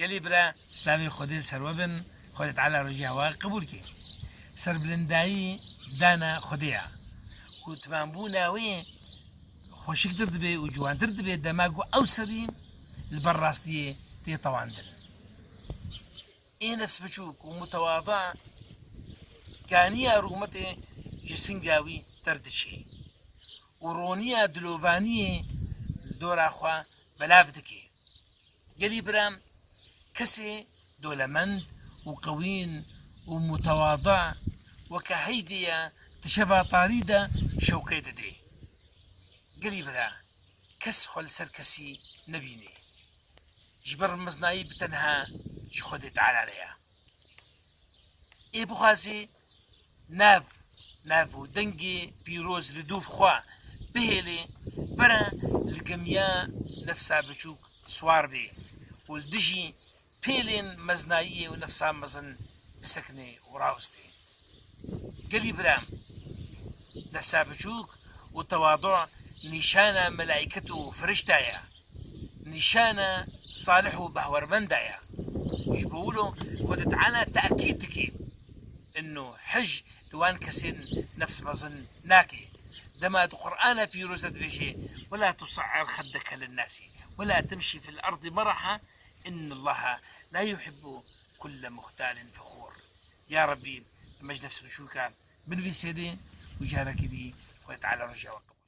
قالي برا سلاوي خودي سروبن خودي تعالى رجعوا قبول كي سر بلنداي دانا خوديا وتمامبونا وين خوشك دردبي وجوان دردبي دماغو او سرين البراستي تي طوان دل ايه نفس بشوك ومتواضع كانيا رغمتي جسنجاوي دردشي ورونيا دلوفاني دورا خوا بلافتكي قالي برام كسي دولمند وقوين ومتواضع وكهيدية تشبه طاريدة شوقيدة دي قالي برا كس خل سركسي نبيني جبر مزناي بتنها شخودي تعالى عليها اي بخاسي ناف ودنجي بيروز ردوف خوا بهلي برا القمياء نفسها بشوك سوار بي والدجي بيلين مزناية ونفسها مزن بسكني وراوستي قالي برام نفسها بشوك والتواضع نشانة ملائكته فرشتايا نشانة صالح بهور بندايا جبولو خد تعالى تأكيدك انه حج دوان كسين نفس مظن ناكي دما القرآن في روزة بيجي ولا تصعر خدك للناس ولا تمشي في الأرض مرحا إن الله لا يحب كل مختال فخور يا ربي مجد نفس بشوكا من في سيدي وجارك دي وتعالى رجع